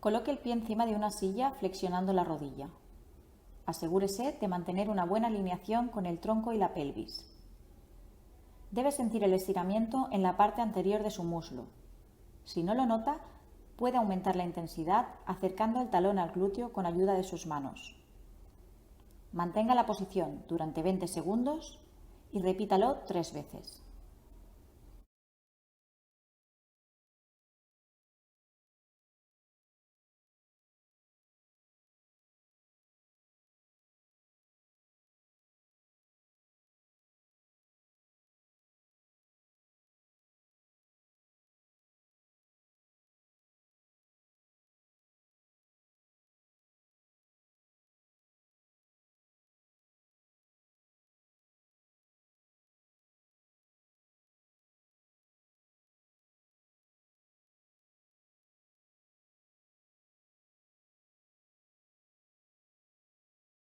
Coloque el pie encima de una silla flexionando la rodilla. Asegúrese de mantener una buena alineación con el tronco y la pelvis. Debe sentir el estiramiento en la parte anterior de su muslo. Si no lo nota, puede aumentar la intensidad acercando el talón al glúteo con ayuda de sus manos. Mantenga la posición durante 20 segundos y repítalo 3 veces.